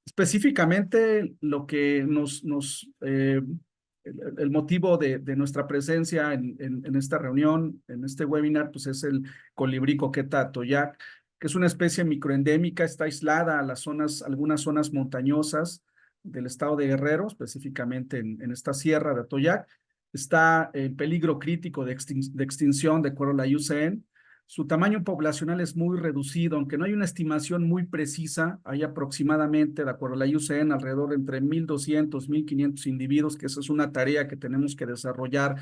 Específicamente, lo que el motivo de nuestra presencia en esta reunión, en este webinar, pues es el colibrí coqueta atoyac, que es una especie microendémica, está aislada a algunas zonas montañosas del estado de Guerrero, específicamente en esta sierra de Atoyac. Está en peligro crítico de extinción de acuerdo a la IUCN. Su tamaño poblacional es muy reducido, aunque no hay una estimación muy precisa. Hay aproximadamente, de acuerdo a la IUCN, alrededor de entre 1,200, 1,500 individuos, que esa es una tarea que tenemos que desarrollar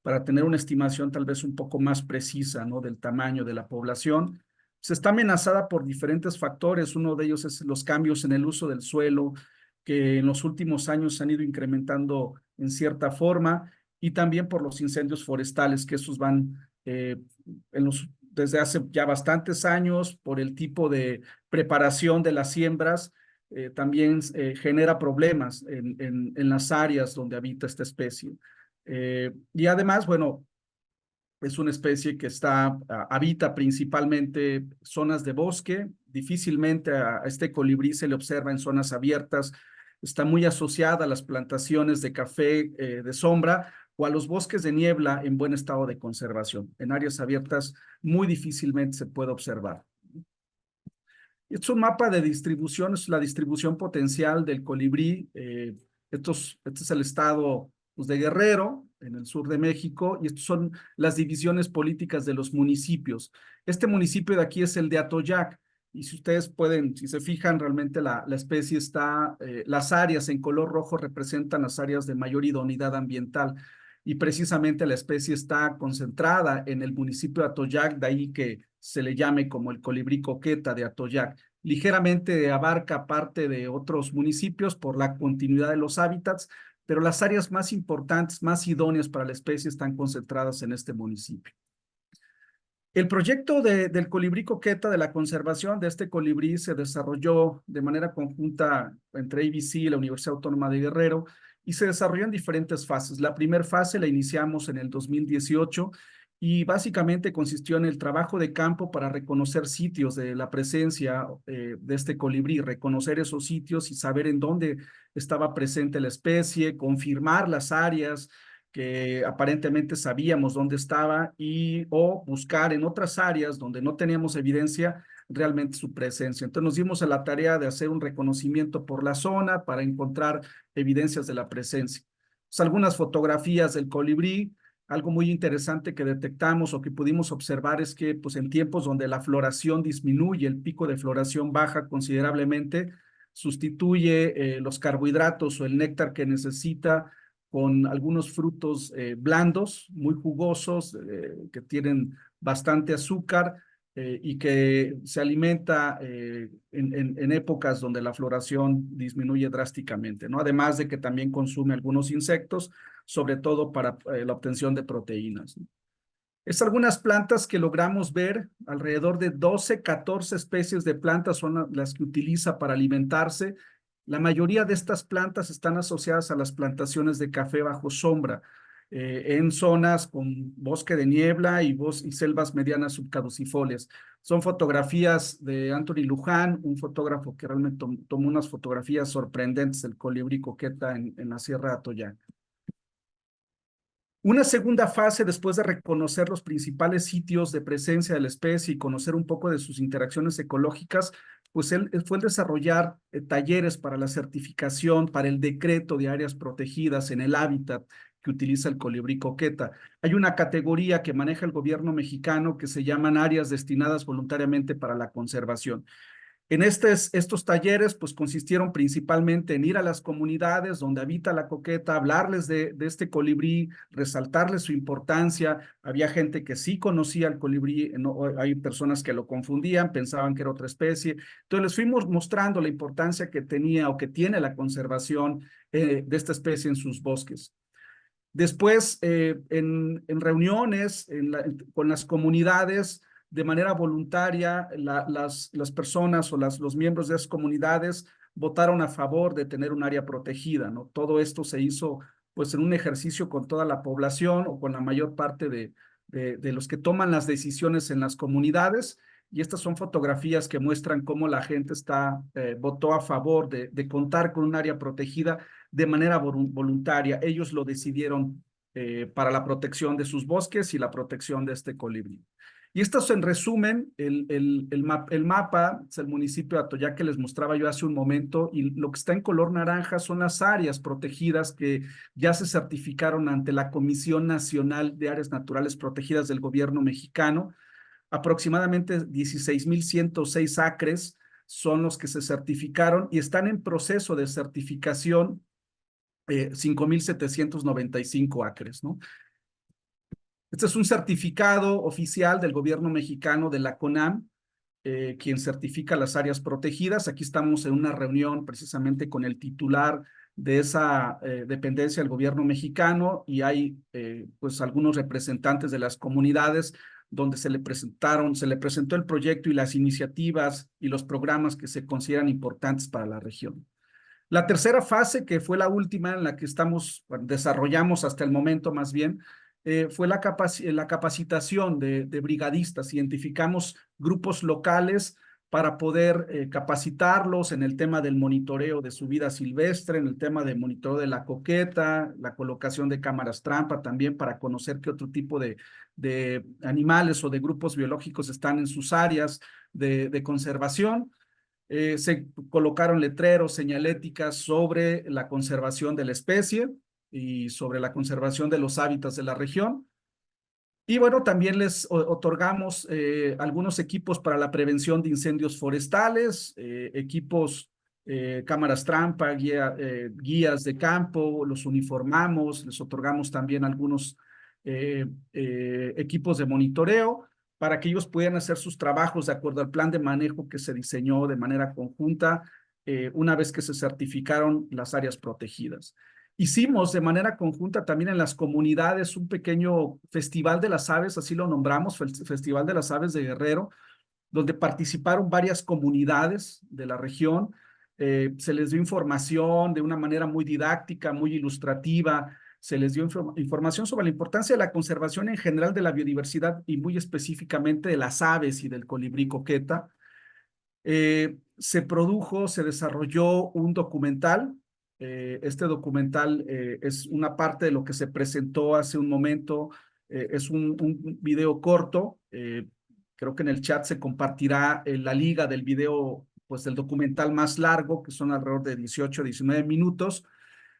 para tener una estimación tal vez un poco más precisa, ¿no?, del tamaño de la población. Se está amenazada por diferentes factores. Uno de ellos es los cambios en el uso del suelo, que en los últimos años se han ido incrementando en cierta forma, y también por los incendios forestales, que esos van desde hace ya bastantes años, por el tipo de preparación de las siembras, también genera problemas en las áreas donde habita esta especie. Y además, bueno, es una especie que habita principalmente zonas de bosque. Difícilmente a este colibrí se le observa en zonas abiertas. Está muy asociada a las plantaciones de café de sombra o a los bosques de niebla en buen estado de conservación. En áreas abiertas muy difícilmente se puede observar. Este es un mapa de distribución, es la distribución potencial del colibrí. Este es el estado, pues, de Guerrero, en el sur de México, y estas son las divisiones políticas de los municipios. Este municipio de aquí es el de Atoyac. Y si ustedes pueden, si se fijan, realmente la especie está, las áreas en color rojo representan las áreas de mayor idoneidad ambiental. Y precisamente la especie está concentrada en el municipio de Atoyac, de ahí que se le llame como el colibrí coqueta de Atoyac. Ligeramente abarca parte de otros municipios por la continuidad de los hábitats, pero las áreas más importantes, más idóneas para la especie están concentradas en este municipio. El proyecto del colibrí coqueta, de la conservación de este colibrí, se desarrolló de manera conjunta entre ABC y la Universidad Autónoma de Guerrero y se desarrolló en diferentes fases. La primera fase la iniciamos en el 2018 y básicamente consistió en el trabajo de campo para reconocer sitios de la presencia de este colibrí, reconocer esos sitios y saber en dónde estaba presente la especie, confirmar las áreas que aparentemente sabíamos dónde estaba y o buscar en otras áreas donde no teníamos evidencia realmente su presencia. Entonces nos dimos a la tarea de hacer un reconocimiento por la zona para encontrar evidencias de la presencia. Pues algunas fotografías del colibrí. Algo muy interesante que detectamos o que pudimos observar es que pues, en tiempos donde la floración disminuye, el pico de floración baja considerablemente, sustituye los carbohidratos o el néctar que necesita con algunos frutos blandos, muy jugosos, que tienen bastante azúcar y que se alimenta en épocas donde la floración disminuye drásticamente, ¿no? Además de que también consume algunos insectos, sobre todo para la obtención de proteínas, ¿no? Es algunas plantas que logramos ver, alrededor de 12, 14 especies de plantas son las que utiliza para alimentarse. La mayoría de estas plantas están asociadas a las plantaciones de café bajo sombra, en zonas con bosque de niebla y selvas medianas subcaducifolias. Son fotografías de Anthony Luján, un fotógrafo que realmente tomó unas fotografías sorprendentes del colibrí coqueta en la Sierra de Atoyac. Una segunda fase, después de reconocer los principales sitios de presencia de la especie y conocer un poco de sus interacciones ecológicas, pues fue el desarrollar talleres para la certificación, para el decreto de áreas protegidas en el hábitat que utiliza el colibrí coqueta. Hay una categoría que maneja el gobierno mexicano que se llaman áreas destinadas voluntariamente para la conservación. En estos talleres, pues consistieron principalmente en ir a las comunidades donde habita la coqueta, hablarles de este colibrí, resaltarles su importancia. Había gente que sí conocía el colibrí, no, hay personas que lo confundían, pensaban que era otra especie. Entonces les fuimos mostrando la importancia que tenía o que tiene la conservación de esta especie en sus bosques. Después, en reuniones con las comunidades, de manera voluntaria, las personas o los miembros de esas comunidades votaron a favor de tener un área protegida, ¿no? Todo esto se hizo pues en un ejercicio con toda la población o con la mayor parte de los que toman las decisiones en las comunidades. Y estas son fotografías que muestran cómo la gente votó a favor de contar con un área protegida de manera voluntaria. Ellos lo decidieron para la protección de sus bosques y la protección de este colibrí. Y esto es en resumen el mapa, es el municipio de Atoyac que les mostraba yo hace un momento, y lo que está en color naranja son las áreas protegidas que ya se certificaron ante la Comisión Nacional de Áreas Naturales Protegidas del gobierno mexicano. Aproximadamente 16,106 acres son los que se certificaron y están en proceso de certificación 5,795 acres, ¿no? Este es un certificado oficial del gobierno mexicano de la CONAM, quien certifica las áreas protegidas. Aquí estamos en una reunión precisamente con el titular de esa dependencia del gobierno mexicano y hay pues algunos representantes de las comunidades donde se le presentó el proyecto y las iniciativas y los programas que se consideran importantes para la región. La tercera fase, que fue la última en la que desarrollamos hasta el momento más bien, fue la capacitación de brigadistas. Identificamos grupos locales para poder capacitarlos en el tema del monitoreo de su vida silvestre, en el tema de monitoreo de la coqueta, la colocación de cámaras trampa, también para conocer qué otro tipo de animales o de grupos biológicos están en sus áreas de conservación. Se colocaron letreros, señaléticas sobre la conservación de la especie y sobre la conservación de los hábitats de la región. Y bueno, también les otorgamos algunos equipos para la prevención de incendios forestales, equipos, cámaras trampa, guías de campo, los uniformamos, les otorgamos también algunos equipos de monitoreo para que ellos puedan hacer sus trabajos de acuerdo al plan de manejo que se diseñó de manera conjunta una vez que se certificaron las áreas protegidas. Hicimos de manera conjunta también en las comunidades un pequeño festival de las aves, así lo nombramos, Festival de las Aves de Guerrero, donde participaron varias comunidades de la región. Se les dio información de una manera muy didáctica, muy ilustrativa. Se les dio información sobre la importancia de la conservación en general de la biodiversidad y muy específicamente de las aves y del colibrí coqueta. Se desarrolló un documental. Este documental es una parte de lo que se presentó hace un momento. Es un video corto. Creo que en el chat se compartirá la liga del video, pues del documental más largo, que son alrededor de 18, 19 minutos.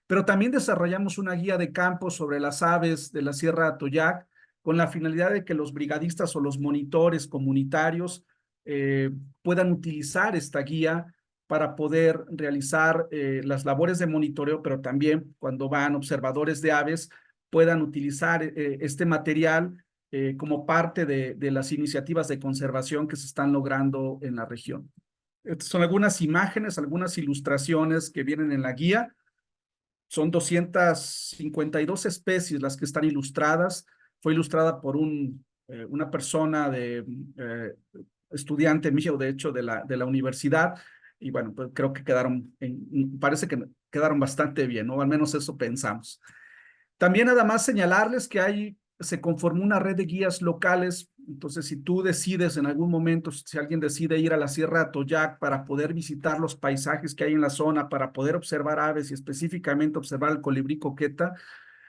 Pero también desarrollamos una guía de campo sobre las aves de la Sierra de Atoyac con la finalidad de que los brigadistas o los monitores comunitarios eh, puedan utilizar esta guía para poder realizar las labores de monitoreo, pero también cuando van observadores de aves puedan utilizar este material como parte de las iniciativas de conservación que se están logrando en la región. Estas son algunas imágenes, algunas ilustraciones que vienen en la guía. Son 252 especies las que están ilustradas. Fue ilustrada por una persona estudiante mío, de hecho, de la universidad. Y bueno, pues creo que parece que quedaron bastante bien, ¿no? Al menos eso pensamos. También nada más señalarles que se conformó una red de guías locales. Entonces, si tú decides en algún momento, si alguien decide ir a la Sierra de Atoyac para poder visitar los paisajes que hay en la zona, para poder observar aves y específicamente observar el colibrí coqueta,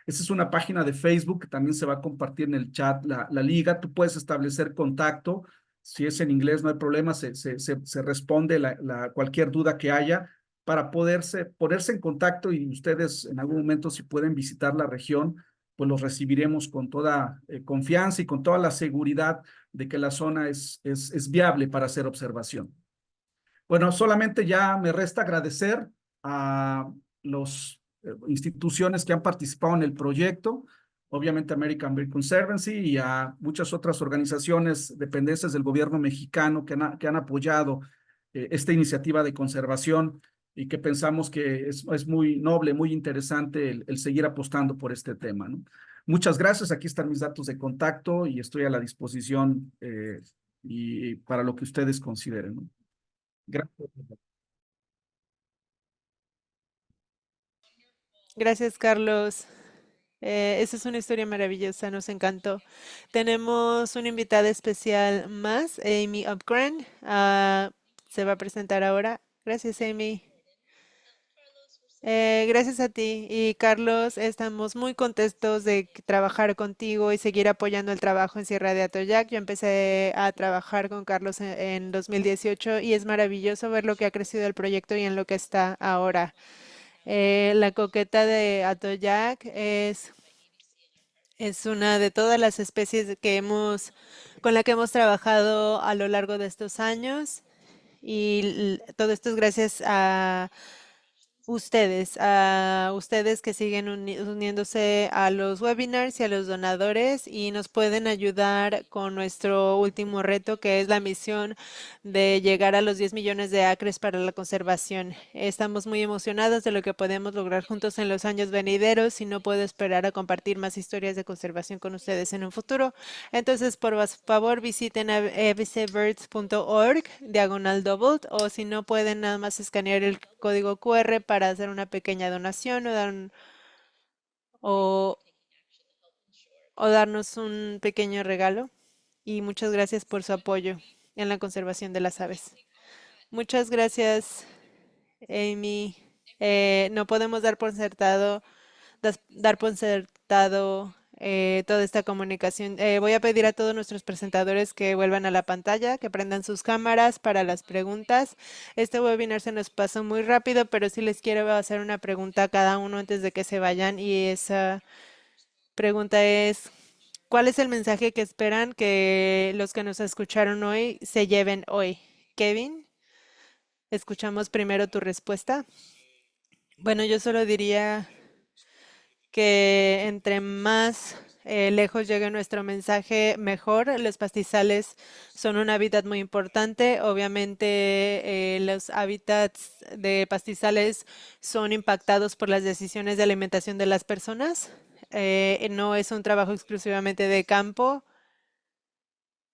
esa es una página de Facebook que también se va a compartir en el chat, la liga. Tú puedes establecer contacto. Si es en inglés, no hay problema, se responde cualquier duda que haya para ponerse en contacto y ustedes en algún momento si pueden visitar la región, pues los recibiremos con toda confianza y con toda la seguridad de que la zona es viable para hacer observación. Bueno, solamente ya me resta agradecer a las instituciones que han participado en el proyecto, obviamente American Bird Conservancy y a muchas otras organizaciones, dependencias del gobierno mexicano que han apoyado esta iniciativa de conservación y que pensamos que es muy noble, muy interesante el seguir apostando por este tema, ¿no? Muchas gracias, aquí están mis datos de contacto y estoy a la disposición y para lo que ustedes consideren, ¿no? Gracias. Gracias, Carlos. Esa es una historia maravillosa, nos encantó. Tenemos una invitada especial más, Amy Upgren. Se va a presentar ahora. Gracias, Amy. Gracias a ti y Carlos, estamos muy contentos de trabajar contigo y seguir apoyando el trabajo en Sierra de Atoyac. Yo empecé a trabajar con Carlos en 2018 y es maravilloso ver lo que ha crecido el proyecto y en lo que está ahora. La coqueta de Atoyac es una de todas las especies con la que hemos trabajado a lo largo de estos años y todo esto es gracias a ustedes que siguen uniéndose a los webinars y a los donadores y nos pueden ayudar con nuestro último reto, que es la misión de llegar a los 10 millones de acres para la conservación. Estamos muy emocionados de lo que podemos lograr juntos en los años venideros y no puedo esperar a compartir más historias de conservación con ustedes en un futuro. Entonces, por favor, visiten abcbirds.org/doubled o si no pueden nada más escanear el código QR para hacer una pequeña donación o, o darnos un pequeño regalo. Y muchas gracias por su apoyo en la conservación de las aves. Muchas gracias, Amy. No podemos dar por sentado toda esta comunicación. Voy a pedir a todos nuestros presentadores que vuelvan a la pantalla, que prendan sus cámaras para las preguntas. Este webinar se nos pasó muy rápido, pero sí les quiero hacer una pregunta a cada uno antes de que se vayan y esa pregunta es: ¿Cuál es el mensaje que esperan que los que nos escucharon hoy se lleven hoy? Kevin, escuchamos primero tu respuesta. Bueno, yo solo diría que entre más lejos llegue nuestro mensaje, mejor. Los pastizales son un hábitat muy importante. Obviamente, los hábitats de pastizales son impactados por las decisiones de alimentación de las personas. No es un trabajo exclusivamente de campo.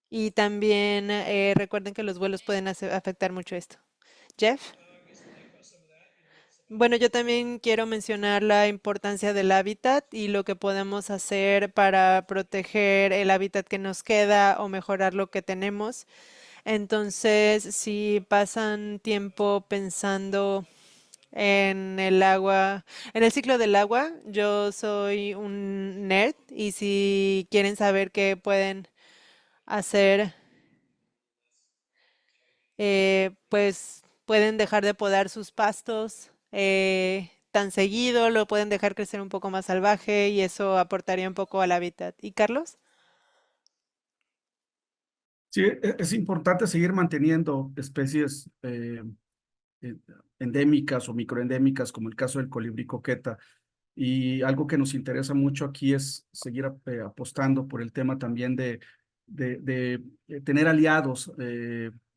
Y también recuerden que los vuelos pueden afectar mucho esto. Jeff. Bueno, yo también quiero mencionar la importancia del hábitat y lo que podemos hacer para proteger el hábitat que nos queda o mejorar lo que tenemos. Entonces, si pasan tiempo pensando en el agua, en el ciclo del agua, yo soy un nerd y si quieren saber qué pueden hacer, pues pueden dejar de podar sus pastos tan seguido, lo pueden dejar crecer un poco más salvaje y eso aportaría un poco al hábitat. ¿Y Carlos? Sí, es importante seguir manteniendo especies eh, endémicas o microendémicas, como el caso del colibrí coqueta. Y algo que nos interesa mucho aquí es seguir apostando por el tema también de tener aliados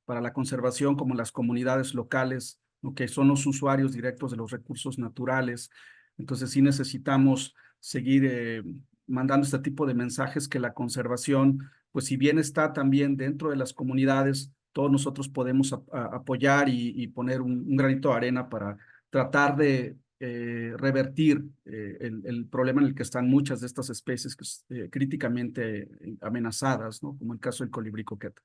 para la conservación, como las comunidades locales, ¿no? Que son los usuarios directos de los recursos naturales. Entonces sí necesitamos seguir mandando este tipo de mensajes que la conservación, pues si bien está también dentro de las comunidades, todos nosotros podemos apoyar y poner un granito de arena para tratar de revertir el problema en el que están muchas de estas especies que, críticamente amenazadas, ¿no? Como el caso del colibrí coqueta.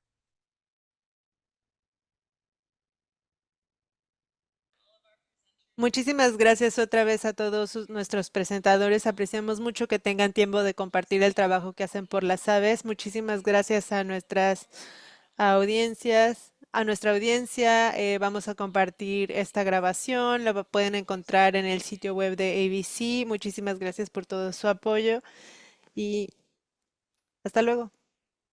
Muchísimas gracias otra vez a todos nuestros presentadores. Apreciamos mucho que tengan tiempo de compartir el trabajo que hacen por las aves. Muchísimas gracias a nuestras audiencias, a nuestra audiencia. Vamos a compartir esta grabación. La pueden encontrar en el sitio web de ABC. Muchísimas gracias por todo su apoyo y hasta luego.